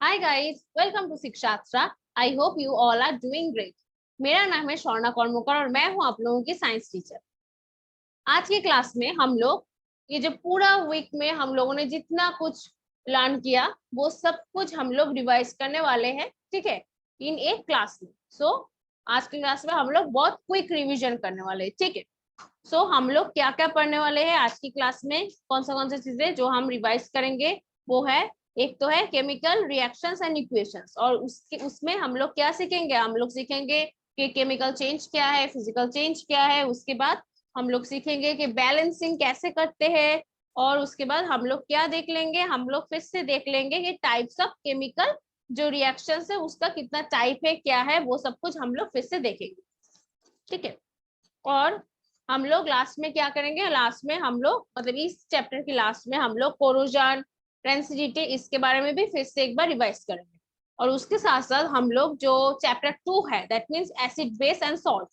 Hi guys, welcome to Shikshatra. I hope you all are doing great. मेरा नाम है स्वर्णा कर्मकर और मैं हूं आप लोगों की साइंस टीचर। आज की क्लास में हम लोग ये जो पूरा वीक में हम लोगों ने जितना कुछ लर्न किया वो सब कुछ हम लोग रिवाइज करने वाले हैं, ठीक है, इन एक क्लास में। आज की क्लास में हम लोग बहुत क्विक रिविजन करने वाले हैं, ठीक है। हम लोग क्या क्या पढ़ने वाले हैं आज की क्लास में, कौन सी चीजें जो हम रिवाइज करेंगे वो है, एक तो है केमिकल रिएक्शंस एंड इक्वेशंस, और उसमें हम लोग क्या सीखेंगे, हम लोग सीखेंगे कि केमिकल चेंज क्या है, फिजिकल चेंज क्या है। उसके बाद हम लोग सीखेंगे कि बैलेंसिंग कैसे करते हैं, और उसके बाद हम लोग क्या देख लेंगे, हम लोग फिर से देख लेंगे कि टाइप्स ऑफ केमिकल जो रिएक्शंस है उसका कितना टाइप है, क्या है, वो सब कुछ हम लोग फिर से देखेंगे, ठीक है। और हम लोग लास्ट में क्या करेंगे, लास्ट में हम लोग मतलब इस चैप्टर की लास्ट में हम लोग कोरोजन, ट्रांजिटिविटी, इसके बारे में भी फिर से एक बार रिवाइज करेंगे। और उसके साथ साथ हम लोग जो चैप्टर 2 है, that means acid base and salt,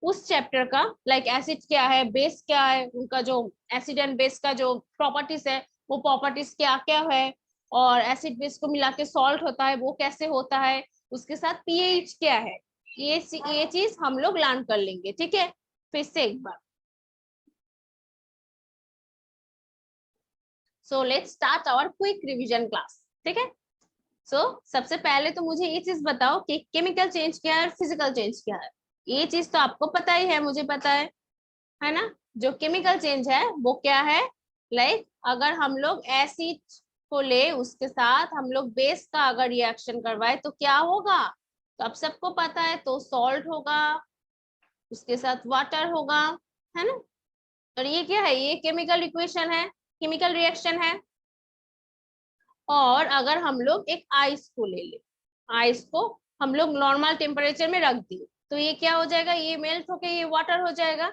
उस चैप्टर का लाइक एसिड क्या है, बेस क्या है, उनका जो एसिड एंड बेस का जो प्रॉपर्टीज है वो प्रॉपर्टीज क्या क्या है, और एसिड बेस को मिला के सॉल्ट होता है वो कैसे होता है, उसके साथ पीएच क्या है, ये चीज हम लोग लर्न कर लेंगे, ठीक है। फिर से एक बार, so let's start our quick revision class, ठीक है। सबसे पहले तो मुझे ये चीज बताओ कि केमिकल चेंज क्या है और फिजिकल चेंज क्या है। ये चीज तो आपको पता ही है, मुझे पता है ना। जो केमिकल चेंज है वो क्या है, लाइक अगर हम लोग एसिड को ले उसके साथ हम लोग बेस का अगर रिएक्शन करवाए तो क्या होगा, तो अब सबको पता है, तो सॉल्ट होगा, उसके साथ वाटर होगा, है ना। और ये क्या है, ये केमिकल इक्वेशन है, केमिकल रिएक्शन है। और अगर हम लोग एक आइस को ले ले, आइस को हम लोग नॉर्मल टेम्परेचर में रख दिए तो ये क्या हो जाएगा, ये मेल्ट होके ये वाटर हो जाएगा,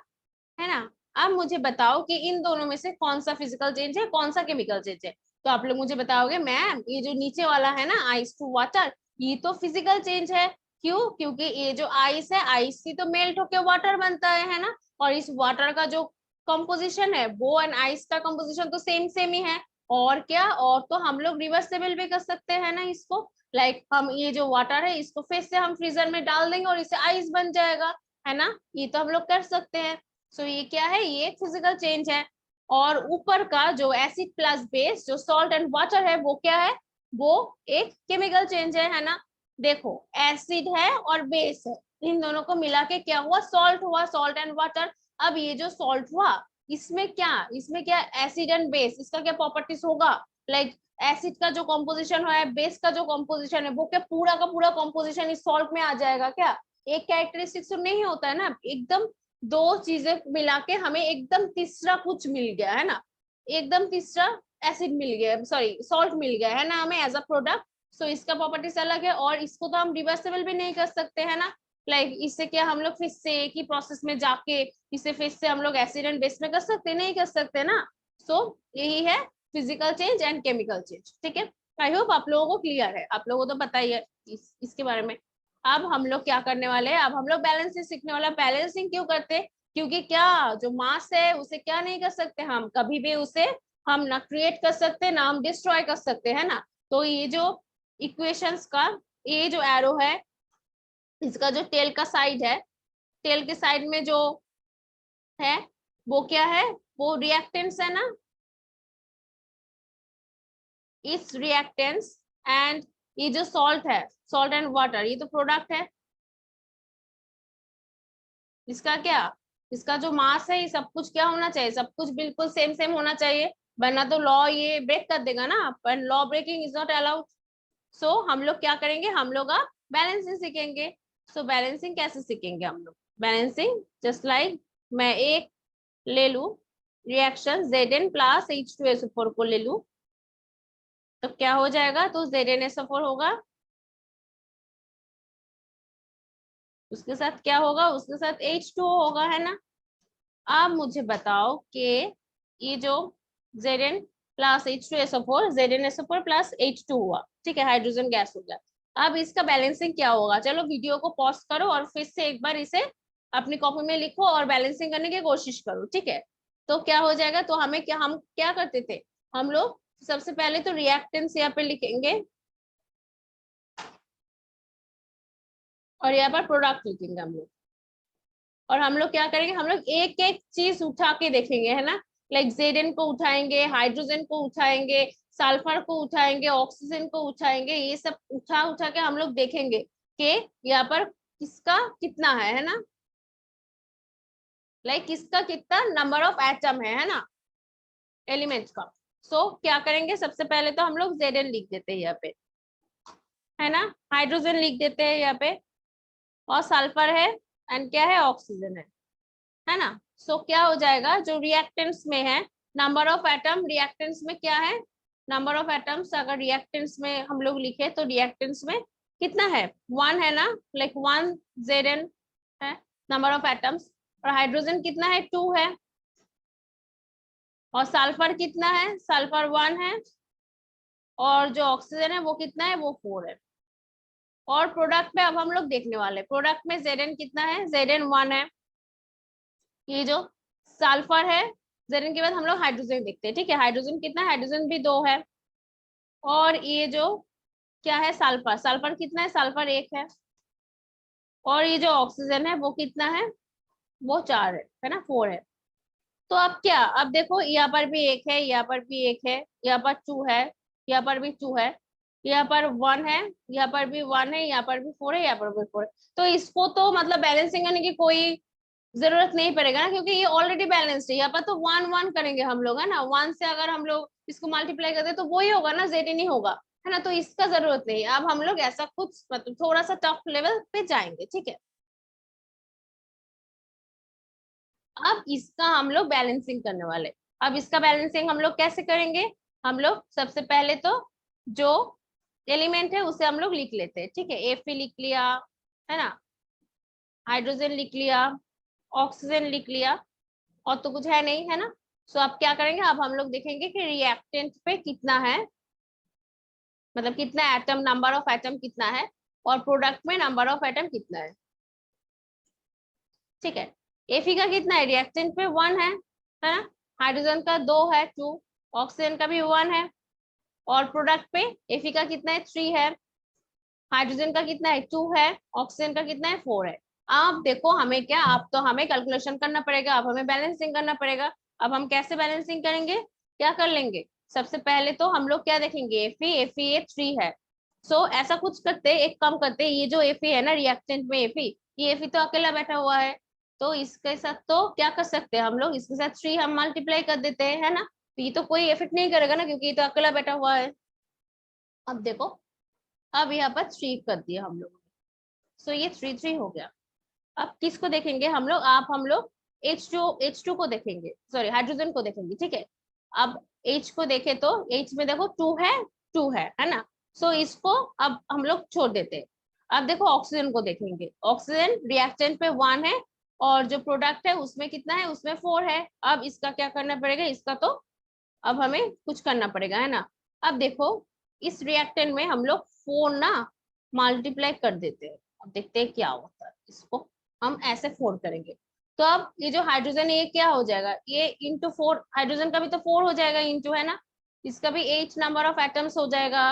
है ना। अब मुझे बताओ कि इन दोनों में से कौन सा फिजिकल चेंज है, कौन सा केमिकल चेंज है। तो आप लोग मुझे बताओगे मैम ये जो नीचे वाला है ना, आइस टू वाटर, ये तो फिजिकल चेंज है। क्यों? क्योंकि ये जो आइस है, आइस ही तो मेल्ट होके वाटर बनता है ना। और इस वाटर का जो कंपोजिशन है वो एंड आइस का कंपोजिशन तो सेम सेम ही है। और क्या, और तो हम लोग रिवर्सेबल भी कर सकते हैं ना इसको, लाइक हम ये जो वाटर है इसको फिर से हम फ्रीजर में डाल देंगे और इसे आइस बन जाएगा, है ना। ये तो हम लोग कर सकते हैं। ये क्या है, ये एक फिजिकल चेंज है। और ऊपर का जो एसिड प्लस बेस जो सॉल्ट एंड वाटर है वो क्या है, वो एक केमिकल चेंज है ना। देखो एसिड है और बेस है, इन दोनों को मिला के क्या हुआ, सॉल्ट हुआ, सॉल्ट एंड वाटर। अब ये जो सॉल्ट हुआ इसमें क्या एसिड एंड बेस, इसका क्या प्रॉपर्टीज होगा, लाइक एसिड का जो कॉम्पोजिशन है, बेस का जो कॉम्पोजिशन है, वो क्या पूरा का पूरा कॉम्पोजिशन इस सॉल्ट में आ जाएगा क्या, एक कैरेक्टरिस्टिक तो नहीं होता है ना, एकदम दो चीजें मिला के हमें एकदम तीसरा कुछ मिल गया है ना, एकदम तीसरा एसिड मिल गया, सॉरी सॉल्ट मिल गया है ना हमें एज अ प्रोडक्ट। इसका प्रॉपर्टीज अलग है और इसको तो हम रिवर्सेबल भी नहीं कर सकते है ना, लाइक इससे क्या हम लोग फिर से एक ही प्रोसेस में जाके इसे फिर से हम लोग एसिड एंड बेस में कर सकते, नहीं कर सकते ना। यही है physical change and chemical change, ठीक है। आई होप आप लोगों को क्लियर है, आप लोगों को तो पता ही है इसके बारे में। अब हम लोग क्या करने वाले हैं, अब हम लोग बैलेंसिंग सीखने वाला। बैलेंसिंग क्यों करते हैं, क्योंकि क्या जो मास है उसे क्या नहीं कर सकते हम कभी भी, उसे हम ना क्रिएट कर सकते ना हम डिस्ट्रॉय कर सकते है ना। तो ये जो इक्वेशंस का ये जो एरो है, इसका जो टेल का साइड है, टेल के साइड में जो है वो क्या है, वो रिएक्टेंस है ना, इस रिएक्टेंस एंड ये जो सॉल्ट है, सॉल्ट एंड वाटर, ये तो प्रोडक्ट है। इसका क्या, इसका जो मास है ये सब कुछ क्या होना चाहिए, सब कुछ बिल्कुल सेम सेम होना चाहिए, वरना तो लॉ ये ब्रेक कर देगा ना, पर law breaking is not allowed. हम लोग क्या करेंगे, हम लोग अब बैलेंसिंग सीखेंगे। बैलेंसिंग कैसे सीखेंगे हम लोग, बैलेंसिंग जस्ट लाइक मैं एक ले लू रिएक्शन Zn प्लस H2SO4 को ले लू, तो क्या हो जाएगा, तो ZnSO4 होगा, उसके साथ क्या होगा, उसके साथ H2O होगा, है ना। अब मुझे बताओ कि ये जो Zn plus H2SO4, ZnSO4 plus H2 हुआ, ठीक है, हाइड्रोजन गैस हो गया। अब इसका बैलेंसिंग क्या होगा, चलो वीडियो को पॉज करो और फिर से एक बार इसे अपनी कॉपी में लिखो और बैलेंसिंग करने की कोशिश करो, ठीक है। तो क्या हो जाएगा, तो हम क्या करते थे, हम लोग सबसे पहले तो रिएक्टेंस यहाँ पे लिखेंगे, और यहाँ पर प्रोडक्ट लिखेंगे हम लोग। और हम लोग क्या करेंगे, हम लोग एक एक चीज उठा के देखेंगे, है ना। लाइक जेडन को उठाएंगे, हाइड्रोजन को उठाएंगे, सल्फर को उठाएंगे, ऑक्सीजन को उठाएंगे, ये सब उठा उठा के हम लोग देखेंगे कि यहाँ पर किसका कितना है ना। लाइक किसका कितना नंबर ऑफ एटम है ना, एलिमेंट्स का। सो क्या करेंगे, सबसे पहले तो हम लोग जेडन लिख देते हैं यहाँ पे, है ना। हाइड्रोजन लिख देते हैं यहाँ पे, और सल्फर है, एंड क्या है, ऑक्सीजन है ना। सो क्या हो जाएगा, जो रिएक्टेंट्स में है, नंबर ऑफ एटम रिएक्टेंट्स में क्या है, नंबर ऑफ एटम्स अगर रिएक्टेंट्स में हम लोग लिखे तो रिएक्टेंट्स में कितना है, 1 है ना। लाइक 1 जेडन है नंबर ऑफ एटम्स, और हाइड्रोजन कितना है, 2 है, और सल्फर कितना है, सल्फर 1 है, और जो ऑक्सीजन है वो कितना है, वो 4 है। और प्रोडक्ट में अब हम लोग देखने वाले, प्रोडक्ट में जेडन कितना है, जेडन 1 है। ये जो सल्फर है, जेडन के बाद हम लोग हाइड्रोजन देखते हैं, ठीक है। हाइड्रोजन कितना है, हाइड्रोजन भी 2 है। और ये जो क्या है, सल्फर, सल्फर कितना है, सल्फर 1 है। और ये जो ऑक्सीजन है वो कितना है, वो 4 है ना, 4 है। तो अब क्या, अब देखो यहाँ पर भी 1 है, यहाँ पर भी 1 है, यहाँ पर 2 है, यहाँ पर भी 2 है, यहाँ पर 1 है, यहाँ पर भी 1 है, यहाँ पर भी 4 है, यहाँ पर भी 4 है। तो इसको तो मतलब बैलेंसिंग करने की कोई जरूरत नहीं पड़ेगा ना, क्योंकि ये ऑलरेडी बैलेंस्ड है। यहाँ पर तो 1 1 करेंगे हम लोग, है ना। 1 से अगर हम लोग इसको मल्टीप्लाई करते तो वही होगा ना, जेड नहीं होगा, है ना। तो इसका जरूरत नहीं है। अब हम लोग ऐसा कुछ मतलब थोड़ा सा टफ लेवल पे जाएंगे, ठीक है। अब इसका हम लोग बैलेंसिंग करने वाले। अब इसका बैलेंसिंग हम लोग कैसे करेंगे, हम लोग सबसे पहले तो जो एलिमेंट है उसे हम लोग लिख लेते हैं, ठीक है। Fe लिख लिया, है ना, हाइड्रोजन लिख लिया, ऑक्सीजन लिख लिया, और तो कुछ है नहीं, है ना। सो अब क्या करेंगे, अब हम लोग देखेंगे कि रिएक्टेंट पे कितना है, मतलब कितना एटम, नंबर ऑफ एटम कितना है, और प्रोडक्ट में नंबर ऑफ एटम कितना है, ठीक है। Fe का कितना है, रिएक्टेंट पे 1 है ना। हाइड्रोजन का 2 है, 2, ऑक्सीजन का भी 1 है, और प्रोडक्ट पे Fe का कितना है, 3 है, हाइड्रोजन का कितना है, 2 है, ऑक्सीजन का कितना है, 4 है। अब देखो हमें क्या, अब तो हमें कैलकुलेशन करना पड़ेगा, अब हमें बैलेंसिंग करना पड़ेगा। अब हम कैसे बैलेंसिंग करेंगे, क्या कर लेंगे, सबसे पहले तो हम लोग क्या देखेंगे, Fe ये 3 है। सो ऐसा कुछ करते, एक काम करते, ये जो Fe है ना, रिएक्टेंट में Fe, ये Fe तो अकेला बैठा हुआ है, तो इसके साथ तो क्या कर सकते हैं हम लोग, इसके साथ 3 हम मल्टीप्लाई कर देते हैं, है ना। तो ये तो कोई इफेक्ट नहीं करेगा ना, क्योंकि ये तो अकेला बैठा हुआ है। अब देखो, अब यहाँ पर 3 कर दिया हम लोग। सो ये 3 3 हो गया। अब किसको देखेंगे हम लोग, आप हम लोग H2 को देखेंगे, सॉरी हाइड्रोजन को देखेंगे, ठीक है। अब H को देखे तो H में देखो 2 है, 2 है ना। सो इसको अब हम लोग छोड़ देते हैं। अब देखो ऑक्सीजन को देखेंगे, ऑक्सीजन रिएक्टेंट पे 1 है, और जो प्रोडक्ट है उसमें कितना है, उसमें 4 है। अब इसका क्या करना पड़ेगा, इसका तो अब हमें कुछ करना पड़ेगा, है ना। अब देखो इस रिएक्टेंट में हम लोग 4 ना मल्टीप्लाई कर देते हैं। अब देखते हैं क्या होता है, इसको हम ऐसे 4 करेंगे। तो अब ये जो हाइड्रोजन है ये क्या हो जाएगा, ये इंटू 4, हाइड्रोजन का भी तो 4 हो जाएगा इंटू, है ना। इसका भी 8 नंबर ऑफ एटम्स हो जाएगा।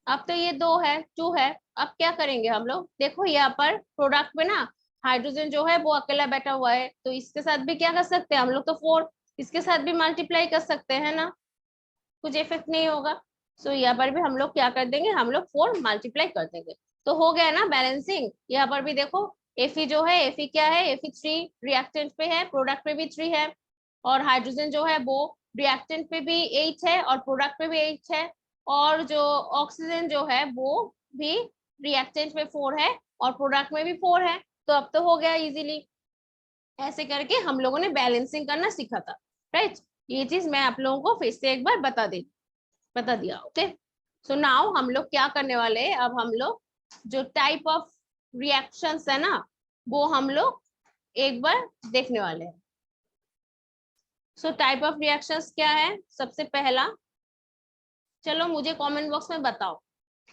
अब तो ये 2 है, 2 है। अब क्या करेंगे हम लोग, देखो यहाँ पर प्रोडक्ट में ना हाइड्रोजन जो है वो अकेला बैठा हुआ है, तो इसके साथ भी क्या कर सकते हैं हम लोग, तो 4 इसके साथ भी मल्टीप्लाई कर सकते हैं ना, कुछ इफेक्ट नहीं होगा। सो यहाँ पर भी हम लोग क्या कर देंगे, हम लोग 4 मल्टीप्लाई कर देंगे। तो हो गया ना बैलेंसिंग। यहाँ पर भी देखो Fe जो है, Fe क्या है, Fe 3 रिएक्टेंट पे है, प्रोडक्ट पे भी 3 है, और हाइड्रोजन जो है वो रिएक्टेंट पे भी 8 है, और प्रोडक्ट पे भी 8 है, और जो ऑक्सीजन जो है वो भी रिएक्टेंट पे 4 है, और प्रोडक्ट में भी 4 है। तो अब तो हो गया इजीली। ऐसे करके हम लोगों ने बैलेंसिंग करना सीखा था, राइट। ये चीज मैं आप लोगों को फिर से एक बार बता दिया, ओके। सो नाउ हम लोग क्या करने वाले हैं, अब हम लोग जो टाइप ऑफ रिएक्शंस है ना वो हम लोग एक बार देखने वाले हैं। सो टाइप ऑफ रिएक्शंस क्या है, सबसे पहला, चलो मुझे कमेंट बॉक्स में बताओ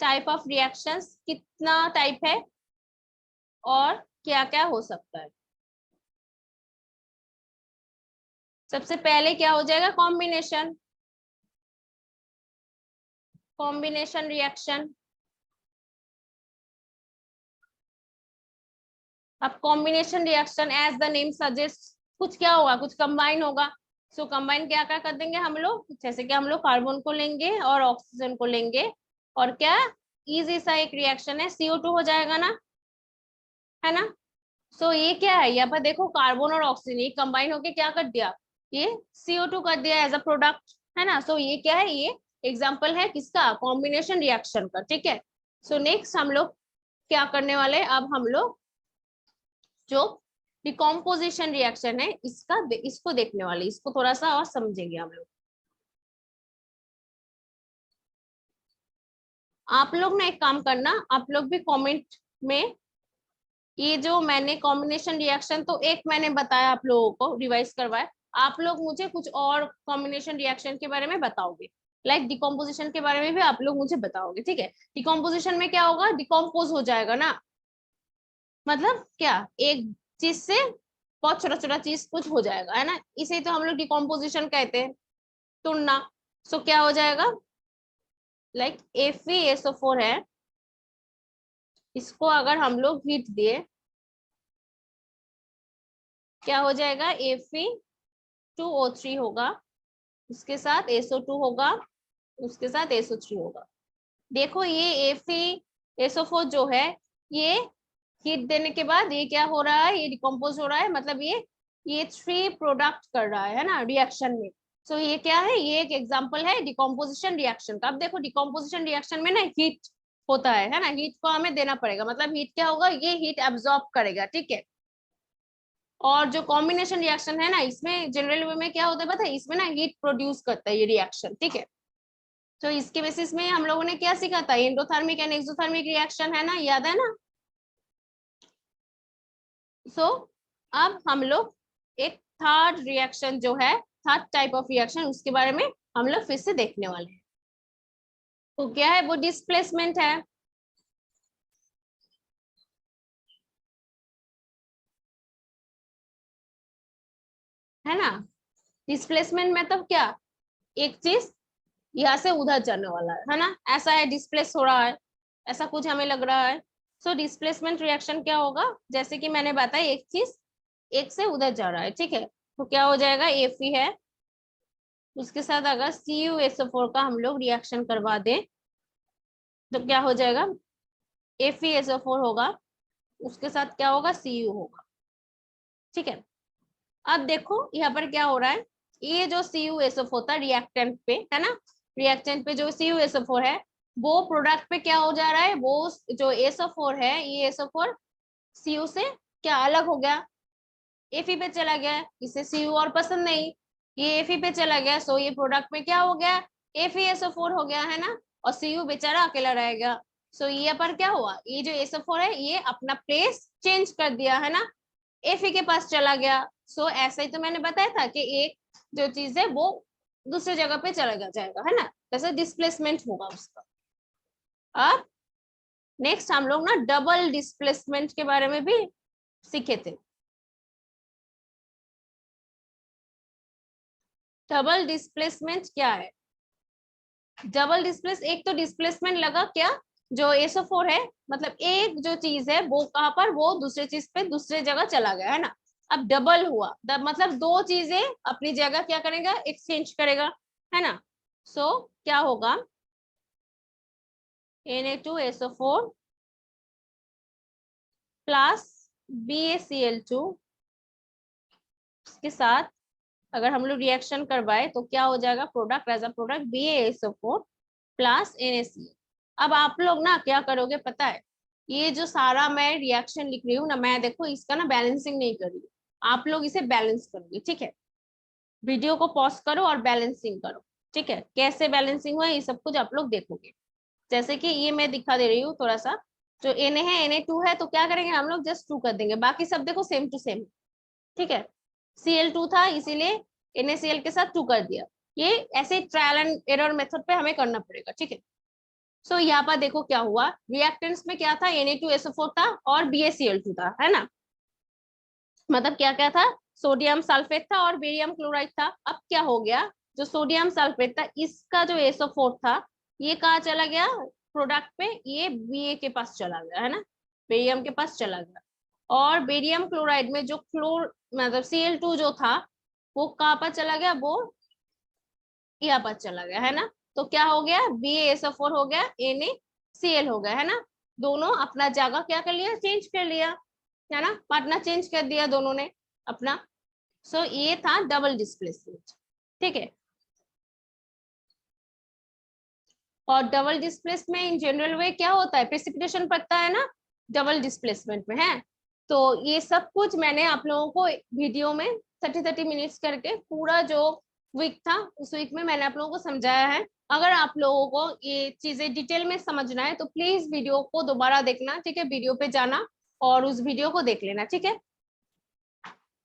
टाइप ऑफ रिएक्शंस कितना टाइप है और क्या क्या हो सकता है। सबसे पहले क्या हो जाएगा, कॉम्बिनेशन, कॉम्बिनेशन रिएक्शन। अब combination reaction as the name suggest, कुछ क्या होगा, कुछ कंबाइन होगा। सो कंबाइन क्या क्या कर देंगे हम लोग, जैसे कि हम लोग कार्बन को लेंगे और ऑक्सीजन को लेंगे, और क्या इजी सा एक रिएक्शन है, CO2 हो जाएगा ना, है ना। सो ये क्या है, यहाँ पर देखो कार्बन और ऑक्सीजन ये कंबाइन होके क्या कर दिया, ये CO2 कर दिया एज अ प्रोडक्ट, है ना। सो ये क्या है, ये एग्जाम्पल है किसका, कॉम्बिनेशन रिएक्शन का, ठीक है। सो नेक्स्ट हम लोग क्या करने वाले, अब हम लोग जो डिकम्पोजिशन रिएक्शन है इसको देखने वाले, इसको थोड़ा सा और समझेंगे हम लोग। आप लोग ना एक काम करना, आप लोग भी कमेंट में, ये जो मैंने कॉम्बिनेशन रिएक्शन तो एक मैंने बताया आप लोगों को, रिवाइज करवाया, आप लोग मुझे कुछ और कॉम्बिनेशन रिएक्शन के बारे में बताओगे, लाइक डिकम्पोजिशन के बारे में भी आप लोग मुझे बताओगे, ठीक है। डिकम्पोजिशन में क्या होगा, डिकम्पोज हो जाएगा ना, मतलब क्या, एक चीज से बहुत छोटा छोटा चीज कुछ हो जाएगा, है ना, इसे तो हम लोग डिकम्पोजिशन कहते हैं, तुड़ना। सो क्या हो जाएगा, लाइक FeSO4 है, इसको अगर हम लोग हीट दिए, क्या हो जाएगा, Fe2O3 होगा, उसके साथ SO2 होगा, उसके साथ SO3 होगा। देखो ये FeSO4 जो है, ये हीट देने के बाद ये क्या हो रहा है, ये डिकम्पोज हो रहा है, मतलब ये 3 प्रोडक्ट कर रहा है ना रिएक्शन में। सो ये क्या है, ये एक एग्जांपल है डिकम्पोजिशन रिएक्शन का। अब देखो डिकम्पोजिशन रिएक्शन में ना हीट होता है ना, हीट को हमें देना पड़ेगा, मतलब हीट क्या होगा, ये हीट एब्जॉर्ब करेगा, ठीक है। और जो कॉम्बिनेशन रिएक्शन है ना, इसमें जनरल वे में क्या होता है पता है, इसमें ना हीट प्रोड्यूस करता है ये रिएक्शन, ठीक है। तो इसके बेसिस में हम लोगों ने क्या सीखा था, एंडोथर्मिक एंड एक्सोथर्मिक रिएक्शन, है ना, याद है ना। सो अब हम लोग एक थर्ड रिएक्शन जो है, थर्ड टाइप ऑफ रिएक्शन, उसके बारे में हम लोग फिर से देखने वाले हैं। तो क्या है, वो डिस्प्लेसमेंट है ना। डिस्प्लेसमेंट मतलब क्या, एक चीज यहाँ से उधर जाने वाला है ना, ऐसा है, डिस्प्लेस हो रहा है, ऐसा कुछ हमें लग रहा है। सो डिस्प्लेसमेंट रिएक्शन क्या होगा, जैसे कि मैंने बताया, एक चीज एक से उधर जा रहा है, ठीक है। तो क्या हो जाएगा, Fe है, उसके साथ अगर CuSO4 का हम लोग रिएक्शन करवा दें तो क्या हो जाएगा, FeSO4 होगा, उसके साथ क्या होगा, Cu होगा, ठीक है। अब देखो यहाँ पर क्या हो रहा है, ये जो CuSO4 था रिएक्टेंट पे, है ना, रिएक्टेंट पे जो CuSO4 है, वो प्रोडक्ट पे क्या हो जा रहा है, वो जो SO4 है, ये SO4 Cu से क्या अलग हो गया, Fe पे चला गया, इसे Cu और पसंद नहीं, ये Fe पे चला गया, सो ये प्रोडक्ट में क्या हो गया, FeSO4 हो गया, है ना, और Cu बेचारा अकेला रह गया। सो ये पर क्या हुआ, ये जो SO4 है ये अपना प्लेस चेंज कर दिया, है ना, Fe के पास चला गया। सो ऐसा ही तो मैंने बताया था कि एक जो चीज है वो दूसरी जगह पे चला जाएगा, है ना, जैसे डिस्प्लेसमेंट होगा उसका। अब नेक्स्ट हम लोग ना डबल डिस्प्लेसमेंट के बारे में भी सीखे थे। डबल डिस्प्लेसमेंट क्या है, डबल डिस्प्लेस, एक तो डिस्प्लेसमेंट लगा क्या, जो SO4 है, मतलब एक जो चीज है वो कहां पर, वो दूसरे चीज पे दूसरे जगह चला गया, है ना। अब डबल हुआ, मतलब दो चीजें अपनी जगह क्या करेगा, एक्सचेंज करेगा, है ना। सो क्या होगा, Na2SO4 प्लस BaCl2 के साथ अगर हम लोग रिएक्शन करवाए तो क्या हो जाएगा, product as a product BaSO4 plus NaCl। अब आप लोग ना क्या करोगे पता है, ये जो सारा मैं रिएक्शन लिख रही हूँ ना, मैं देखो इसका ना बैलेंसिंग नहीं कर रही हूँ, आप लोग इसे बैलेंस करोगे, ठीक है। वीडियो को पॉज करो और बैलेंसिंग करो, ठीक है, कैसे बैलेंसिंग हुआ ये सब कुछ आप लोग देखोगे। जैसे कि ये मैं दिखा दे रही हूँ थोड़ा सा, जो Na है Na2 है, तो क्या करेंगे हम लोग, जस्ट 2 कर देंगे, बाकी सब देखो सेम टू सेम, ठीक है। Cl2 था इसीलिए NaCl के साथ 2 कर दिया, ये ऐसे ट्रायल एंड एरर मेथड पे हमें करना पड़ेगा, ठीक है। सो यहाँ पर देखो क्या हुआ, रिएक्टेंट्स में क्या था, Na2SO4 था और BaCl2 था, है ना, मतलब क्या क्या था, सोडियम सल्फेट था और बेरियम क्लोराइड था। अब क्या हो गया, जो सोडियम सल्फेट था इसका जो SO4 था, ये कहाँ चला गया, प्रोडक्ट पे, ये Ba के पास चला गया, है ना, बेरियम के पास चला गया। और बेरियम क्लोराइड में जो क्लोर मतलब Cl2 जो था वो कहाँ पर चला गया, वो यहाँ पर चला गया, है ना। तो क्या हो गया, BaSO4 हो गया, NaCl हो गया, है ना। दोनों अपना जगह क्या कर लिया, चेंज कर लिया, है ना, पार्टनर चेंज कर दिया दोनों ने अपना। सो ये था डबल डिस्प्लेसमेंट, ठीक है। और डबल डिस्प्लेसमेंट इन जनरल वे क्या होता है, प्रेसिपिटेशन पड़ता है ना डबल डिस्प्लेसमेंट में, है। तो ये सब कुछ मैंने आप लोगों को वीडियो में 30 मिनट्स करके पूरा जो वीक था उस वीक में मैंने आप लोगों को समझाया है। अगर आप लोगों को ये चीजें डिटेल में समझना है तो प्लीज वीडियो को दोबारा देखना, ठीक है, वीडियो पे जाना और उस वीडियो को देख लेना, ठीक है।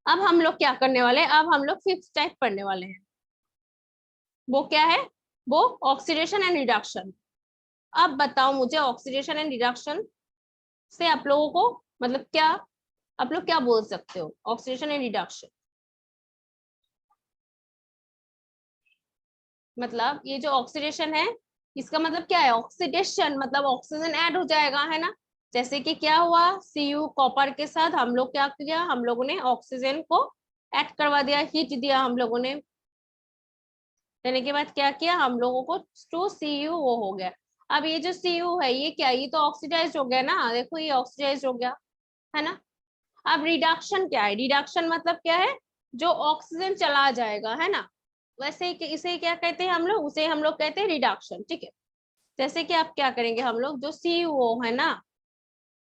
अब हम लोग क्या करने वाले हैं, अब हम लोग फिफ्थ टाइप पढ़ने वाले हैं। वो क्या है, वो ऑक्सीडेशन एंड रिडक्शन। अब बताओ मुझे, ऑक्सीडेशन एंड रिडक्शन से आप लोगों को मतलब क्या, आप लोग क्या बोल सकते हो, ऑक्सीडेशन एंड रिडक्शन मतलब ये जो ऑक्सीडेशन है इसका मतलब क्या है, ऑक्सीडेशन मतलब ऑक्सीजन ऐड हो जाएगा, है ना। जैसे कि क्या हुआ, Cu कॉपर के साथ हम लोग क्या किया, हम लोगों ने ऑक्सीजन को ऐड करवा दिया, हीट दिया हम लोगों ने, देने के बाद क्या किया हम लोगों को, टू Cu वो हो गया। अब ये जो Cu है ये क्या, ये तो ऑक्सीडाइज हो गया ना, देखो ये ऑक्सीडाइज हो गया, है ना। अब रिडक्शन क्या है, रिडक्शन मतलब क्या है, जो ऑक्सीजन चला जाएगा, है ना। वैसे ही इसे क्या कहते हैं हम लोग, उसे हम लोग कहते हैं रिडक्शन, ठीक है। जैसे कि आप क्या करेंगे, हम लोग जो CuO है ना,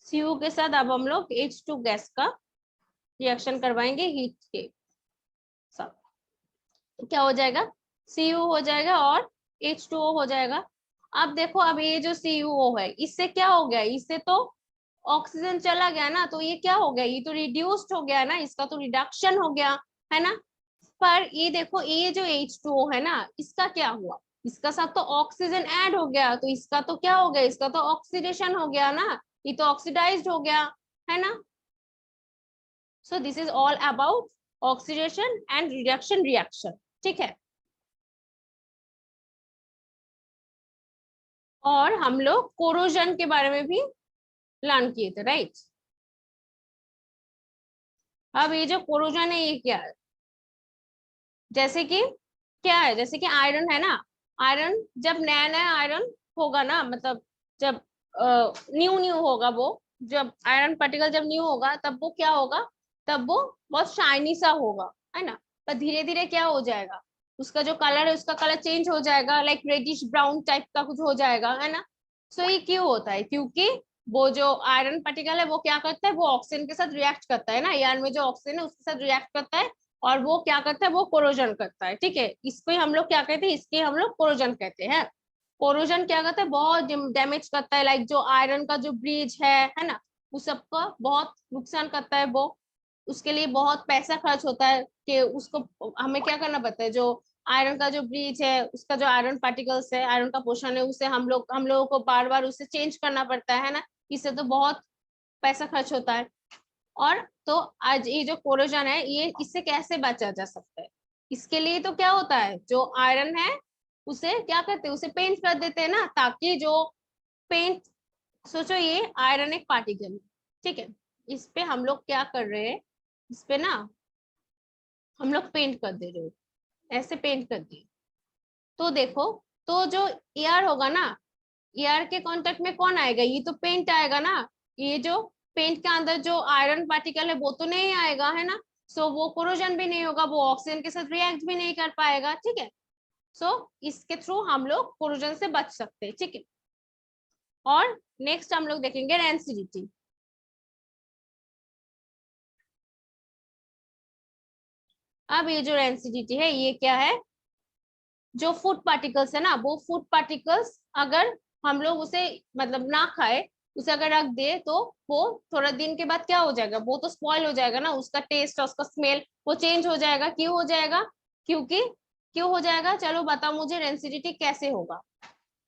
Cu के साथ अब हम लोग H2 गैस का रिएक्शन करवाएंगे हीट के साथ, तो क्या हो जाएगा, Cu हो जाएगा और H2O हो जाएगा। अब देखो, अब ये जो CuO है इससे क्या हो गया, इससे तो ऑक्सीजन चला गया ना, तो ये क्या हो गया, ये तो रिड्यूस्ड हो गया ना, इसका तो रिडक्शन हो गया, है ना। पर ये देखो ये जो H2O है ना, इसका क्या हुआ, इसका साथ तो ऑक्सीजन ऐड हो गया, तो इसका तो क्या हो गया, इसका तो ऑक्सीडेशन हो गया ना, ये तो ऑक्सीडाइज्ड हो गया, है ना। So this is all about oxidation and reduction reaction, ठीक है। और हम लोग कोरोजन के बारे में भी लर्न किए थे, राइट। अब ये जो कोरोजन है ये क्या है, जैसे कि क्या है, जैसे कि आयरन है ना, आयरन जब नया नया आयरन होगा ना, मतलब जब न्यू न्यू होगा वो, जब आयरन पार्टिकल जब न्यू होगा तब वो क्या होगा, तब वो बहुत शाइनी सा होगा, है ना। पर धीरे धीरे क्या हो जाएगा, उसका जो कलर है उसका कलर चेंज हो जाएगा, लाइक रेडिश ब्राउन टाइप का कुछ हो जाएगा, है ना। सो ये क्यों होता है, क्योंकि वो जो आयरन पार्टिकल है वो क्या करता है, वो ऑक्सीजन के साथ रिएक्ट करता है ना, यार में जो ऑक्सीजन है उसके साथ रिएक्ट करता है और वो क्या करता है, वो कोरोजन करता है, ठीक है। इसको हम लोग क्या कहते हैं, इसके हम लोग कोरोजन कहते हैं। कोरोजन क्या करता है, बहुत डैमेज करता है, लाइक जो आयरन का जो ब्रिज है ना, उस सबका बहुत नुकसान करता है वो। उसके लिए बहुत पैसा खर्च होता है कि उसको हमें क्या करना पड़ता है, जो आयरन का जो ब्रिज है उसका जो आयरन पार्टिकल्स है, आयरन का पोर्शन है, उसे हम लोगों को बार बार उसे चेंज करना पड़ता है ना। इससे तो बहुत पैसा खर्च होता है। और तो आज ये जो कोरोजन है ये, इससे कैसे बचा जा सकता है, इसके लिए तो क्या होता है, जो आयरन है उसे क्या करते हैं, उसे पेंट कर देते हैं ना, ताकि जो पेंट, सोचो ये आयरन एक पार्टिकल है, ठीक है, इस पे हम लोग क्या कर रहे हैं, इस पे ना हम लोग पेंट कर दे रहे हो, ऐसे पेंट कर दिए, तो देखो, तो जो एयर होगा ना, एयर के कांटेक्ट में कौन आएगा, ये तो पेंट आएगा ना, ये जो पेंट के अंदर जो आयरन पार्टिकल है वो तो नहीं आएगा, है ना। सो वो कोरोजन भी नहीं होगा, वो ऑक्सीजन के साथ रिएक्ट भी नहीं कर पाएगा, ठीक है। सो इसके थ्रू हम लोग कोरोजन से बच सकते हैं, ठीक है। और नेक्स्ट हम लोग देखेंगे रेंसिडिटी। अब ये जो रेंसिडिटी है ये क्या है, जो फूड पार्टिकल्स है ना, वो फूड पार्टिकल्स अगर हम लोग उसे मतलब ना खाए, उसे अगर रख दे तो वो थोड़ा दिन के बाद क्या हो जाएगा, वो तो स्पॉइल हो जाएगा ना, उसका टेस्ट और उसका स्मेल वो चेंज हो जाएगा, क्यों हो जाएगा, क्योंकि क्यों हो जाएगा, चलो बताओ मुझे रेंसिडिटी कैसे होगा।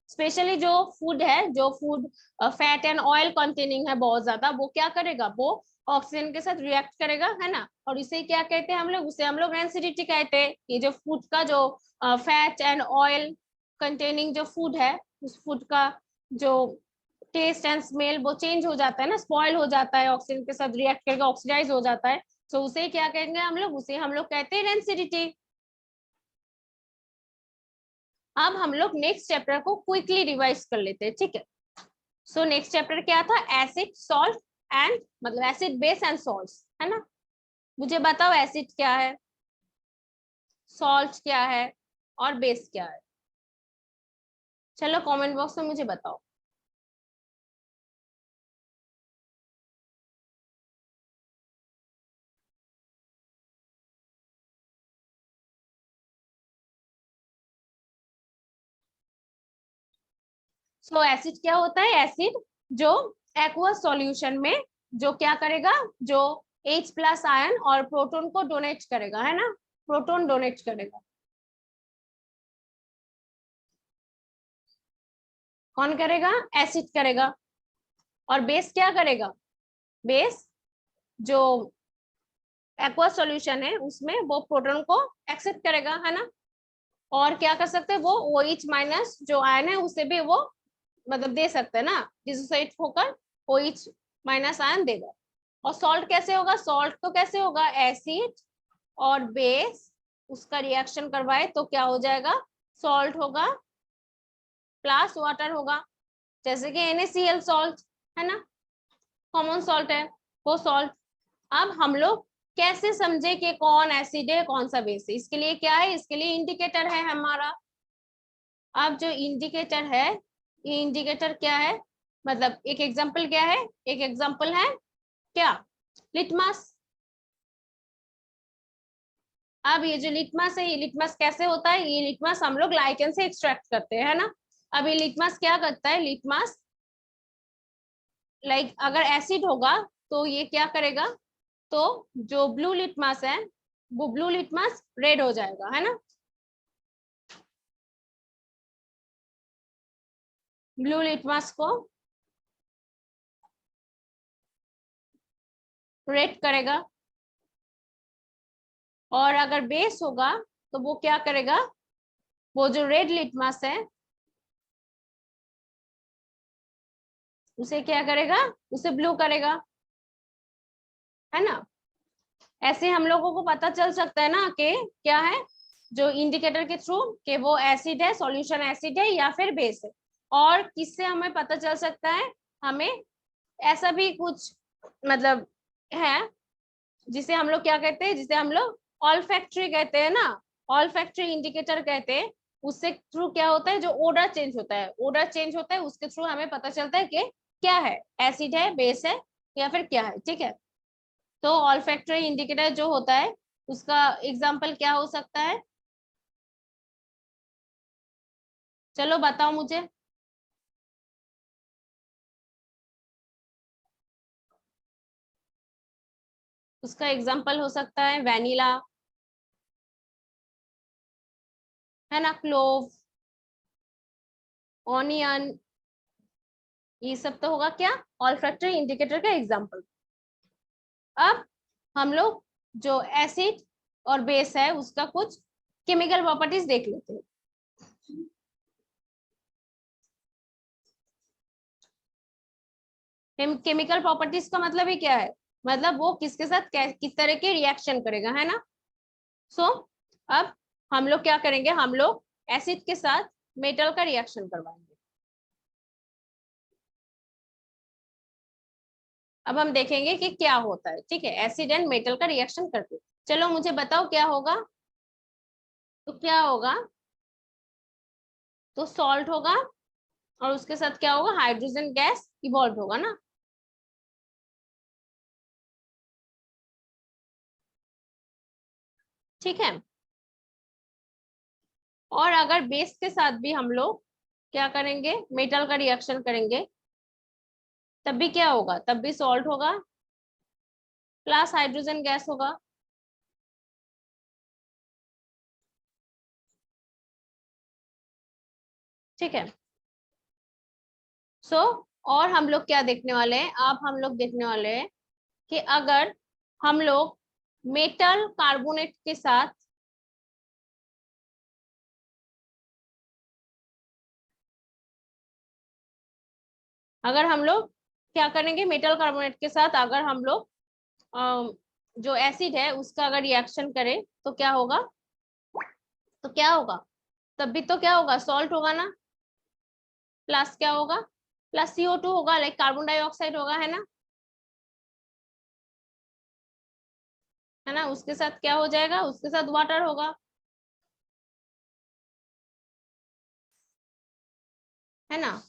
स्पेशली जो फूड है, जो food fat and oil containing है बहुत ज्यादा, वो क्या करेगा, वो ऑक्सीजन के साथ रिएक्ट करेगा, है ना। और इसे क्या कहते हैं हम लोग, उसे हम लोग रेंसिडिटी कहते हैं। ये जो फूड का जो फैट एंड ऑयल कंटेनिंग जो फूड है, उस फूड का जो टेस्ट एंड स्मेल वो चेंज हो जाता है ना, स्पॉइल हो जाता है, ऑक्सीजन के साथ रिएक्ट करके ऑक्सीडाइज हो जाता है, तो उसे क्या कहेंगे हम लोग, उसे हम लोग कहते हैं रेंसिडिटी। अब हम लोग नेक्स्ट चैप्टर को क्विकली रिवाइज कर लेते हैं, ठीक है। सो नेक्स्ट चैप्टर क्या था, एसिड सॉल्ट एंड मतलब एसिड बेस एंड सॉल्ट्स, है ना। मुझे बताओ एसिड क्या है, सॉल्ट क्या है और बेस क्या है, चलो कमेंट बॉक्स में मुझे बताओ। सो एसिड क्या होता है, एसिड जो एक्वस सॉल्यूशन में जो क्या करेगा, जो H+ आयन और प्रोटोन को डोनेट करेगा, है ना, प्रोटोन डोनेट करेगा। कौन करेगा, एसिड करेगा। और बेस क्या करेगा, बेस जो एक्वस सॉल्यूशन है उसमें वो प्रोटोन को एक्सेप्ट करेगा, है ना। और क्या कर सकते हैं, वो OH- जो आयन है उसे भी वो मतलब दे सकते हैं ना, डिसोसिएट होकर OH- आयन देगा। और सॉल्ट कैसे होगा, सॉल्ट तो कैसे होगा, एसिड और बेस उसका रिएक्शन करवाए तो क्या हो जाएगा, सॉल्ट होगा प्लस वाटर होगा, जैसे कि NaCl सॉल्ट, है ना, कॉमन सॉल्ट है वो सॉल्ट। अब हम लोग कैसे समझे कि कौन एसिड है कौन सा बेस है, इसके लिए क्या है, इसके लिए इंडिकेटर है हमारा। अब जो इंडिकेटर है, ये इंडिकेटर क्या है, मतलब एक एग्जांपल क्या है, एक एग्जांपल है क्या, लिटमस। अब ये जो लिटमस है, ये लिटमस कैसे होता है, ये लिटमस हम लोग लाइकेन से एक्सट्रैक्ट करते हैं, है ना। अब ये लिटमस क्या करता है, लिटमस लाइक अगर एसिड होगा तो ये क्या करेगा, तो जो ब्लू लिटमस है वो ब्लू लिटमस रेड हो जाएगा, है ना, ब्लू लिटमस को रेड करेगा। और अगर बेस होगा तो वो क्या करेगा, वो जो रेड लिटमस है उसे क्या करेगा, उसे ब्लू करेगा, है ना। ऐसे हम लोगों को पता चल सकता है ना कि क्या है, जो इंडिकेटर के थ्रू कि वो एसिड है, सॉल्यूशन एसिड है या फिर बेस है। और किससे हमें पता चल सकता है, हमें ऐसा भी कुछ मतलब है जिसे हम लोग क्या कहते हैं, जिसे हम लोग ऑल्फैक्टरी कहते हैं ना, ऑल्फैक्टरी इंडिकेटर कहते हैं। उससे थ्रू क्या होता है, जो ओडर चेंज होता है, ओडर चेंज होता है उसके थ्रू हमें पता चलता है कि क्या है, एसिड है, बेस है या फिर क्या है, ठीक है। तो ऑल्फैक्टरी इंडिकेटर जो होता है उसका एग्जाम्पल क्या हो सकता है, चलो बताओ मुझे। उसका एग्जाम्पल हो सकता है वैनिला, है ना, क्लोव, ऑनियन, ये सब तो होगा क्या, ऑल्फैक्टरी इंडिकेटर का एग्जाम्पल। अब हम लोग जो एसिड और बेस है उसका कुछ केमिकल प्रॉपर्टीज देख लेते हैं। केमिकल प्रॉपर्टीज का मतलब ही क्या है, मतलब वो किसके साथ किस तरह के रिएक्शन करेगा, है ना। सो अब हम लोग क्या करेंगे, हम लोग एसिड के साथ मेटल का रिएक्शन करवाएंगे। अब हम देखेंगे कि क्या होता है, ठीक है, एसिड एंड मेटल का रिएक्शन करते हैं। चलो मुझे बताओ क्या होगा, तो क्या होगा, तो सॉल्ट होगा और उसके साथ क्या होगा, हाइड्रोजन गैस इवॉल्व होगा ना। ठीक है। और अगर बेस के साथ भी हम लोग क्या करेंगे, मेटल का रिएक्शन करेंगे, तब भी क्या होगा, तब भी सॉल्ट होगा प्लस हाइड्रोजन गैस होगा। ठीक है। सो और हम लोग क्या देखने वाले हैं, अब हम लोग देखने वाले हैं कि अगर हम लोग मेटल कार्बोनेट के साथ अगर हम लोग क्या करेंगे, मेटल कार्बोनेट के साथ अगर हम लोग जो एसिड है उसका अगर रिएक्शन करें तो क्या होगा, तो क्या होगा, तब भी तो क्या होगा, सॉल्ट होगा ना, प्लस क्या होगा, प्लस CO2 होगा, लाइक कार्बन डाइऑक्साइड होगा, है ना, उसके साथ क्या हो जाएगा, उसके साथ वाटर होगा, है ना।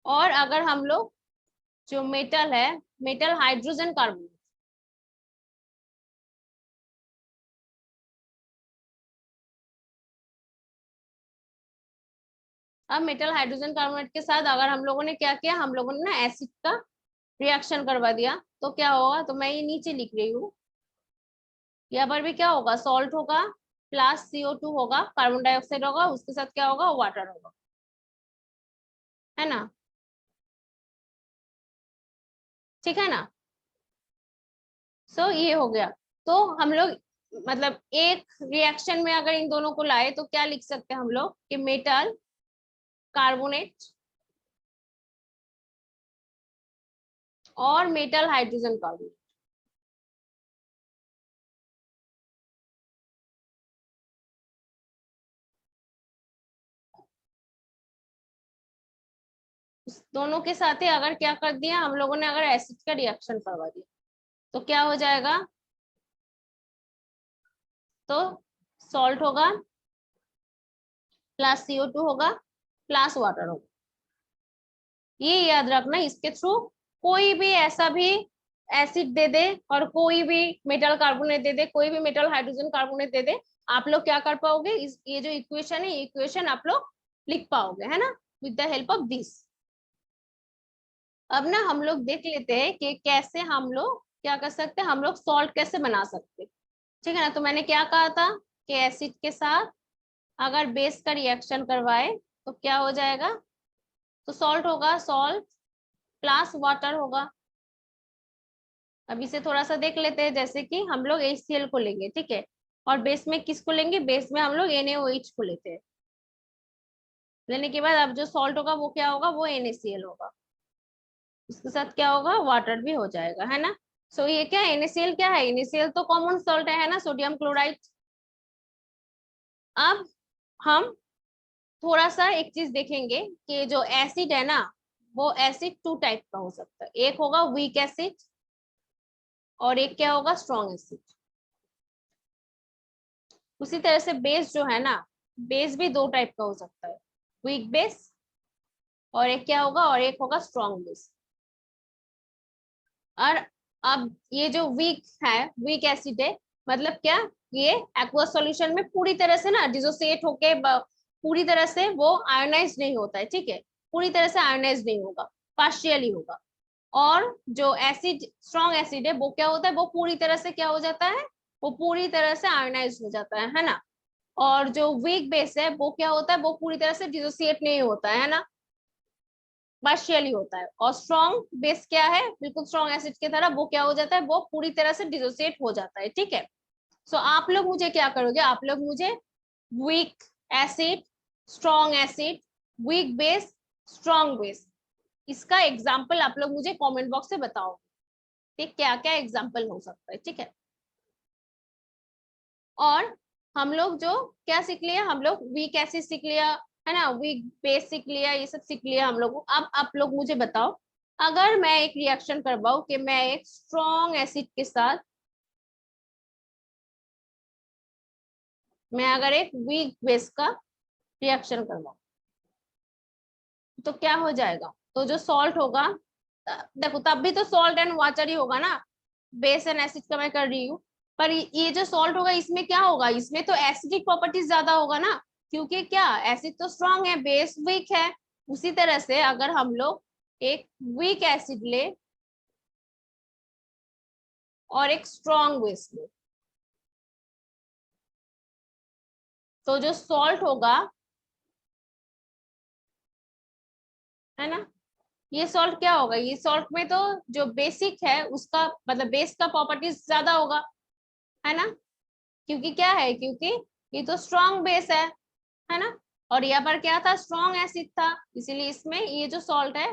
और अगर हम लोग जो मेटल है, मेटल हाइड्रोजन कार्बोनेट, अब मेटल हाइड्रोजन कार्बोनेट के साथ अगर हम लोगों ने क्या किया, हम लोगों ने ना एसिड का रिएक्शन करवा दिया, तो क्या होगा, तो मैं ये नीचे लिख रही हूँ, यहाँ पर भी क्या होगा, सॉल्ट होगा, प्लस CO2 होगा, कार्बन डाइऑक्साइड होगा, उसके साथ क्या होगा, वाटर होगा, है ना, ठीक है ना। ये हो गया। तो हम लोग मतलब एक रिएक्शन में अगर इन दोनों को लाए तो क्या लिख सकते हैं हम लोग कि मेटल कार्बोनेट और मेटल हाइड्रोजन कार्बोनेट, दोनों के साथ ही अगर क्या कर दिया हम लोगों ने, अगर एसिड का रिएक्शन करवा दिया तो क्या हो जाएगा, तो सॉल्ट होगा, प्लस CO2 होगा, प्लस वाटर होगा। ये याद रखना, इसके थ्रू कोई भी ऐसा भी एसिड दे दे और कोई भी मेटल कार्बोनेट दे दे, कोई भी मेटल हाइड्रोजन कार्बोनेट दे दे, आप लोग क्या कर पाओगे, इस ये जो इक्वेशन है, इक्वेशन आप लोग लिख पाओगे, है ना, with the help of this. अब ना हम लोग देख लेते हैं कि कैसे हम लोग क्या कर सकते हैं, हम लोग सॉल्ट कैसे बना सकते हैं, ठीक है ना। तो मैंने क्या कहा था कि एसिड के साथ अगर बेस का रिएक्शन करवाए तो क्या हो जाएगा, तो सॉल्ट होगा, सॉल्ट प्लस वाटर होगा। अब इसे थोड़ा सा देख लेते हैं, जैसे कि हम लोग HCl को लेंगे, ठीक है, और बेस में किसको लेंगे, बेस में हम लोग NaOH को लेते हैं, लेने के बाद अब जो सॉल्ट होगा वो क्या होगा, वो NaCl होगा, उसके साथ क्या होगा, वाटर भी हो जाएगा, है ना। ये क्या है, NaCl क्या है, NaCl तो कॉमन सॉल्ट है ना, सोडियम क्लोराइड। अब हम थोड़ा सा एक चीज देखेंगे कि जो एसिड है ना, वो एसिड टू टाइप का हो सकता है, एक होगा वीक एसिड और एक क्या होगा, स्ट्रॉन्ग एसिड। उसी तरह से बेस जो है ना, बेस भी दो टाइप का हो सकता है, वीक बेस और एक क्या होगा, और एक होगा स्ट्रॉन्ग बेस। और अब ये जो वीक है, वीक एसिड है, मतलब क्या, ये एक्वस सॉल्यूशन में पूरी तरह से ना डिसोसिएट होके पूरी तरह से वो आयोनाइज नहीं होता है, ठीक है, पूरी तरह से आयोनाइज नहीं होगा, पार्शियली होगा। और जो एसिड, स्ट्रॉन्ग एसिड है, वो क्या होता है, वो पूरी तरह से क्या हो जाता है, वो पूरी तरह से आयोनाइज हो जाता है ना। और जो वीक बेस है वो क्या होता है, वो पूरी तरह से डिसोसिएट नहीं होता है ना, पार्शियली होता है। और स्ट्रॉन्ग बेस क्या है, बिल्कुल स्ट्रॉन्ग एसिड की तरह वो क्या हो जाता है, वो पूरी तरह से डिसोसिएट हो जाता है, ठीक है। आप लोग मुझे क्या करोगे, आप लोग मुझे weak acid, strong acid, weak base, strong base, इसका एग्जाम्पल आप लोग मुझे कमेंट बॉक्स से बताओ कि क्या क्या एग्जाम्पल हो सकता है, ठीक है। और हम लोग जो क्या सीख लिया, हम लोग वीक एसिड सीख लिया, है ना, वीक बेस सीख लिया, ये सब सीख लिया हम लोग। अब आप लोग मुझे बताओ, अगर मैं एक रिएक्शन करवाऊं कि मैं एक स्ट्रॉन्ग एसिड के साथ, मैं अगर एक वीक बेस का रिएक्शन करवाऊं तो क्या हो जाएगा, तो जो सॉल्ट होगा, देखो तब भी तो सॉल्ट एंड वाटर ही होगा ना, बेस एंड एसिड का मैं कर रही हूँ, पर ये जो सॉल्ट होगा इसमें क्या होगा, इसमें तो एसिडिक प्रॉपर्टीज ज्यादा होगा ना, क्योंकि क्या, एसिड तो स्ट्रांग है, बेस वीक है। उसी तरह से अगर हम लोग एक वीक एसिड ले और एक स्ट्रॉन्ग बेस ले, तो जो सॉल्ट होगा, है ना, ये सॉल्ट क्या होगा, ये सॉल्ट में तो जो बेसिक है उसका मतलब बेस का प्रॉपर्टीज ज्यादा होगा, है ना, क्योंकि क्या है, क्योंकि ये तो स्ट्रॉन्ग बेस है ना। और यहाँ पर क्या था, स्ट्रॉन्ग एसिड था, इसीलिए इसमें ये जो सॉल्ट है,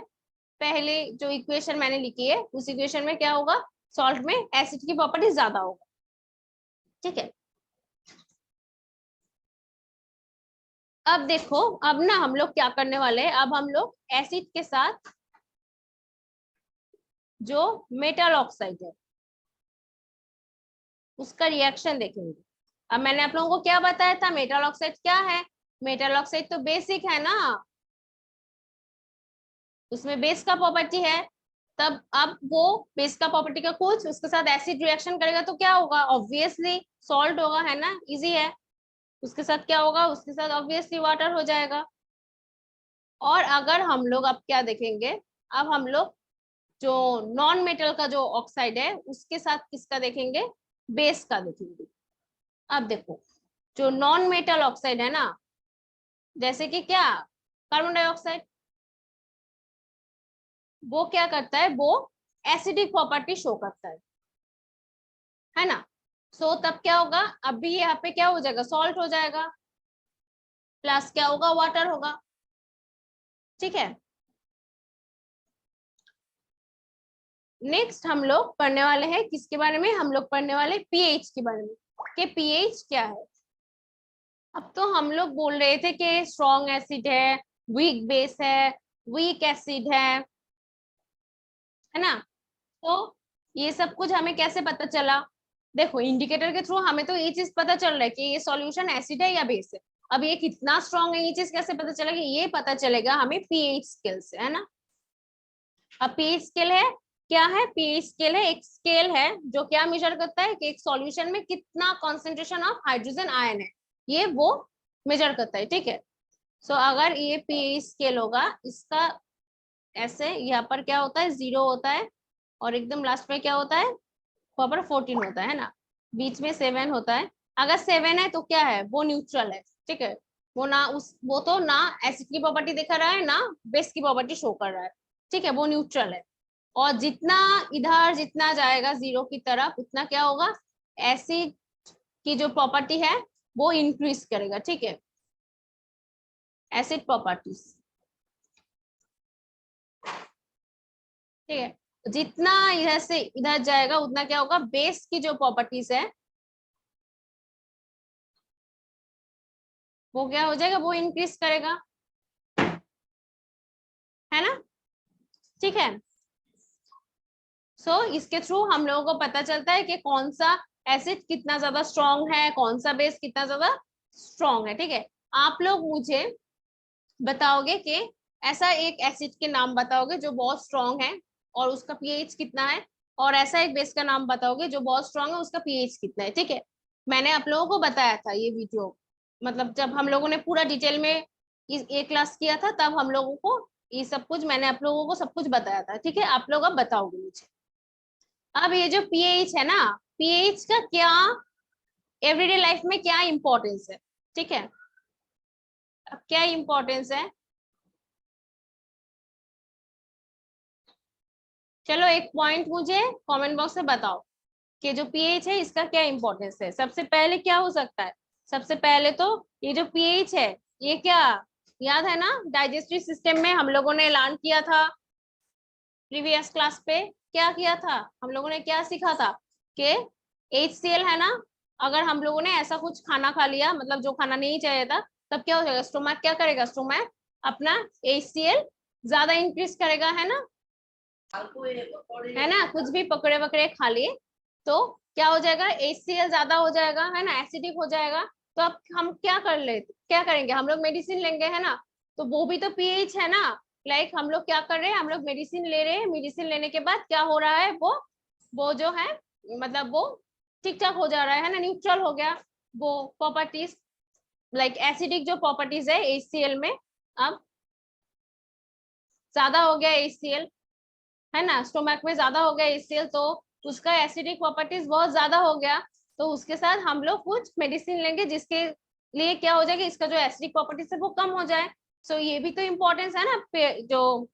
पहले जो इक्वेशन मैंने लिखी है उस इक्वेशन में क्या होगा, सॉल्ट में एसिड की प्रॉपर्टी ज्यादा होगा। ठीक है, अब देखो, अब ना हम लोग क्या करने वाले हैं, अब हम लोग एसिड के साथ जो मेटल ऑक्साइड है उसका रिएक्शन देखेंगे। अब मैंने आप लोगों को क्या बताया था, मेटल ऑक्साइड क्या है, मेटल ऑक्साइड तो बेसिक है ना, उसमें बेस का प्रॉपर्टी है। तब अब वो बेस का प्रॉपर्टी का कुछ उसके साथ एसिड रिएक्शन करेगा तो क्या होगा, ऑब्वियसली सॉल्ट होगा, है ना, इजी है। उसके साथ क्या होगा, उसके साथ ऑब्वियसली वाटर हो जाएगा। और अगर हम लोग अब क्या देखेंगे, अब हम लोग जो नॉन मेटल का जो ऑक्साइड है उसके साथ किसका देखेंगे, बेस का देखेंगे। अब देखो, जो नॉन मेटल ऑक्साइड है ना, जैसे कि क्या, कार्बन डाइऑक्साइड, वो क्या करता है, वो एसिडिक प्रॉपर्टी शो करता है ना। सो तब क्या होगा, अभी यहाँ पे क्या हो जाएगा, सॉल्ट हो जाएगा, प्लस क्या होगा, वाटर होगा। ठीक है, नेक्स्ट हम लोग पढ़ने वाले हैं किसके बारे में, हम लोग पढ़ने वाले पीएच के बारे में, कि पीएच क्या है। अब तो हम लोग बोल रहे थे कि स्ट्रॉन्ग एसिड है, वीक बेस है, वीक एसिड है ना। तो ये सब कुछ हमें कैसे पता चला, देखो इंडिकेटर के थ्रू हमें तो ये चीज पता चल रहा है कि ये सॉल्यूशन एसिड है या बेस है। अब ये कितना स्ट्रॉन्ग है, ये चीज कैसे पता चलेगा, ये पता चलेगा हमें पीएच स्केल से, है ना। अब पीएच स्केल है, क्या है, पीएच स्केल है, एक स्केल है जो क्या मेजर करता है कि एक सॉल्यूशन में कितना कॉन्सेंट्रेशन ऑफ हाइड्रोजन आयन है, ये वो मेजर करता है। ठीक है, सो अगर ये पीएच स्केल होगा, इसका ऐसे यहाँ पर क्या होता है, 0 होता है, और एकदम लास्ट में क्या होता है, वहां पर 14 होता है ना, बीच में 7 होता है। अगर 7 है तो क्या है, वो न्यूट्रल है। ठीक है, वो तो ना एसिड की प्रॉपर्टी दिखा रहा है ना बेस की प्रॉपर्टी शो कर रहा है। ठीक है, वो न्यूट्रल है। और जितना इधर जितना जाएगा 0 की तरफ, उतना क्या होगा, एसिड की जो प्रॉपर्टी है वो इंक्रीज करेगा। ठीक है, एसिड प्रॉपर्टीज। ठीक है, जितना इधर से इधर जाएगा उतना क्या होगा, बेस की जो प्रॉपर्टीज है वो क्या हो जाएगा, वो इंक्रीज करेगा, है ना। ठीक है, सो इसके थ्रू हम लोगों को पता चलता है कि कौन सा एसिड कितना ज्यादा स्ट्रॉन्ग है, कौन सा बेस कितना ज्यादा स्ट्रॉन्ग है। ठीक है, आप लोग मुझे बताओगे कि ऐसा एक एसिड के नाम बताओगे जो बहुत स्ट्रॉन्ग है और उसका पीएच कितना है, और ऐसा एक बेस का नाम बताओगे जो बहुत स्ट्रॉन्ग है, उसका पीएच कितना है। ठीक है, मैंने आप लोगों को बताया था ये वीडियो, मतलब जब हम लोगों ने पूरा डिटेल में ये क्लास किया था तब हम लोगों को ये सब कुछ, मैंने आप लोगों को सब कुछ बताया था। ठीक है, आप लोग अब बताओगे मुझे। अब ये जो पीएच है ना, पीएच का क्या एवरीडे लाइफ में क्या इंपॉर्टेंस है। ठीक है, अब क्या इंपॉर्टेंस है, चलो एक पॉइंट मुझे कमेंट बॉक्स में बताओ कि जो पीएच है इसका क्या इंपॉर्टेंस है। सबसे पहले क्या हो सकता है, सबसे पहले तो ये जो पीएच है, ये क्या, याद है ना, डाइजेस्टिव सिस्टम में हम लोगों ने ऐलान किया था प्रीवियस क्लास पे, क्या किया था, हम लोगों ने क्या सीखा था कि HCl है ना, अगर हम लोगों ने ऐसा कुछ खाना खा लिया, मतलब जो खाना नहीं चाहिए था, तब क्या हो जाएगा, स्टोमक क्या करेगा, स्टोमक अपना HCl ज्यादा इंक्रीज करेगा, है ना, है ना, कुछ भी पकड़े वकड़े खा लिए तो क्या हो जाएगा, HCl ज्यादा हो जाएगा, है ना, एसिडिक हो जाएगा। तो अब हम क्या करेंगे, हम लोग मेडिसिन लेंगे, है ना, तो वो भी तो पीएच है ना। लाइक हम लोग क्या कर रहे हैं, हम लोग मेडिसिन ले रहे हैं, मेडिसिन लेने के बाद क्या हो रहा है, वो जो है, मतलब वो ठीक ठाक हो जा रहा है ना, न्यूट्रल हो गया वो प्रॉपर्टीज, लाइक एसिडिक जो प्रॉपर्टीज है HCl में, अब ज्यादा हो गया HCl, है ना, स्टोमक में ज्यादा हो गया HCl, तो उसका एसिडिक प्रॉपर्टीज बहुत ज्यादा हो गया। तो उसके साथ हम लोग कुछ मेडिसिन लेंगे जिसके लिए क्या हो जाएगा, इसका जो एसिडिक प्रॉपर्टीज है वो कम हो जाए। सो ये भी तो इम्पोर्टेंस है ना, जो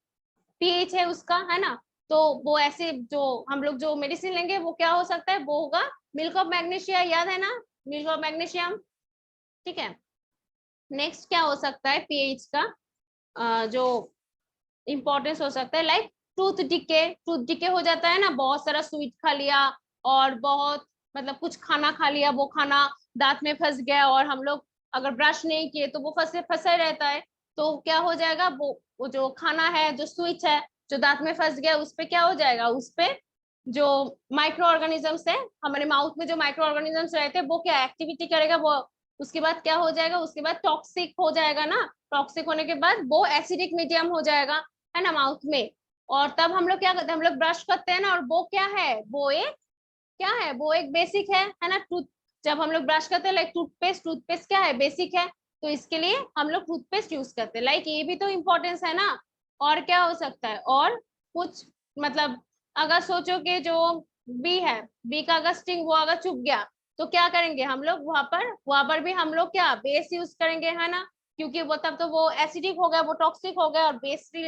पीएच है उसका, है ना। तो वो ऐसे जो हम लोग जो मेडिसिन लेंगे वो क्या हो सकता है, वो होगा मिल्क ऑफ मैग्नीशिया, याद है ना, मिल्क ऑफ मैग्नीशियम। ठीक है, नेक्स्ट क्या हो सकता है पीएच का जो इंपॉर्टेंस हो सकता है, लाइक टूथ डिके हो जाता है ना, बहुत सारा स्वीट खा लिया और बहुत मतलब कुछ खाना खा लिया, वो खाना दांत में फंस गया और हम लोग अगर ब्रश नहीं किए तो वो फंसे रहता है। तो क्या हो जाएगा, वो जो खाना है, जो स्वीट है, जो दांत में फंस गया, उस पे क्या हो जाएगा, उस पे जो माइक्रो ऑर्गेनिजम्स है, हमारे माउथ में जो माइक्रो ऑर्गेनिजम्स रहते हैं वो क्या एक्टिविटी करेगा, वो उसके बाद क्या हो जाएगा, उसके बाद टॉक्सिक हो जाएगा ना। टॉक्सिक होने के बाद वो एसिडिक मीडियम हो जाएगा, है ना, माउथ में। और तब हम लोग क्या करते हैं, हम लोग ब्रश करते हैं ना, और वो क्या है, वो एक क्या है, वो एक बेसिक है ना। टूथ जब हम लोग ब्रश करते हैं, लाइक टूथपेस्ट क्या है, बेसिक है। तो इसके लिए हम लोग टूथपेस्ट यूज करते हैं, लाइक ये भी तो इम्पोर्टेंस है ना। और क्या हो सकता है, और कुछ मतलब अगर सोचो कि जो बी है, बी का अगर स्टिंग वो अगर चुभ गया, तो क्या करेंगे हम लोग, वहां पर भी हम लोग क्या बेस यूज करेंगे, है ना। क्योंकि वो तब तो वो एसिडिक हो गया, वो टॉक्सिक हो गया, और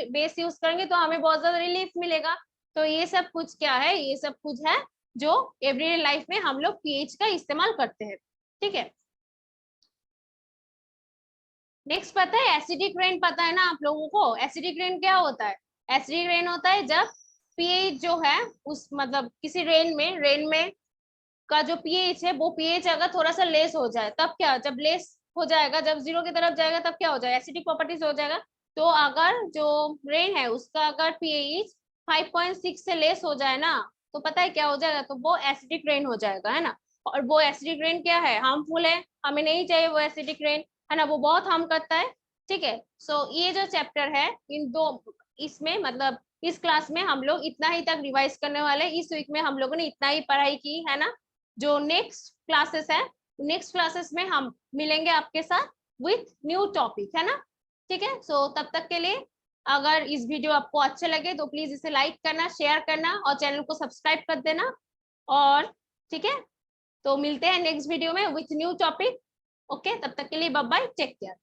बेस यूज करेंगे तो हमें बहुत ज्यादा रिलीफ मिलेगा। तो ये सब कुछ क्या है, ये सब कुछ है जो एवरीडे लाइफ में हम लोग पीएच का इस्तेमाल करते हैं। ठीक है, नेक्स्ट पता है एसिडिक रेन, पता है ना आप लोगों को, एसिडिक रेन क्या होता है। एसिडिक रेन होता है जब पीएच जो है उस मतलब किसी रेन में का जो पीएच है, वो पीएच अगर थोड़ा सा लेस हो जाए, तब क्या, जब लेस हो जाएगा, जब जीरो की तरफ जाएगा, तब क्या हो जाएगा, एसिडिक प्रॉपर्टीज हो जाएगा। तो अगर जो रेन है उसका अगर पीएच 5.6 से लेस हो जाए ना, तो पता है क्या हो जाएगा, तो वो एसिडिक रेन हो जाएगा, है ना। और वो एसिडिक रेन क्या है, हार्मफुल है, हमें नहीं चाहिए वो एसिडिक रेन, है ना, वो बहुत हार्म करता है। ठीक है, सो ये जो चैप्टर है, इन दो इसमें मतलब इस क्लास में हम लोग इतना ही तक रिवाइज करने वाले, इस वीक में हम लोगों ने इतना ही पढ़ाई की, है ना। जो नेक्स्ट क्लासेस है, नेक्स्ट क्लासेस में हम मिलेंगे आपके साथ विथ न्यू टॉपिक, है ना। ठीक है, सो तब तक के लिए अगर इस वीडियो आपको अच्छे लगे तो प्लीज इसे लाइक करना, शेयर करना और चैनल को सब्सक्राइब कर देना। और ठीक है, तो मिलते हैं नेक्स्ट वीडियो में विथ न्यू टॉपिक। ओके, तब तक के लिए बाय बाय, टेक केयर।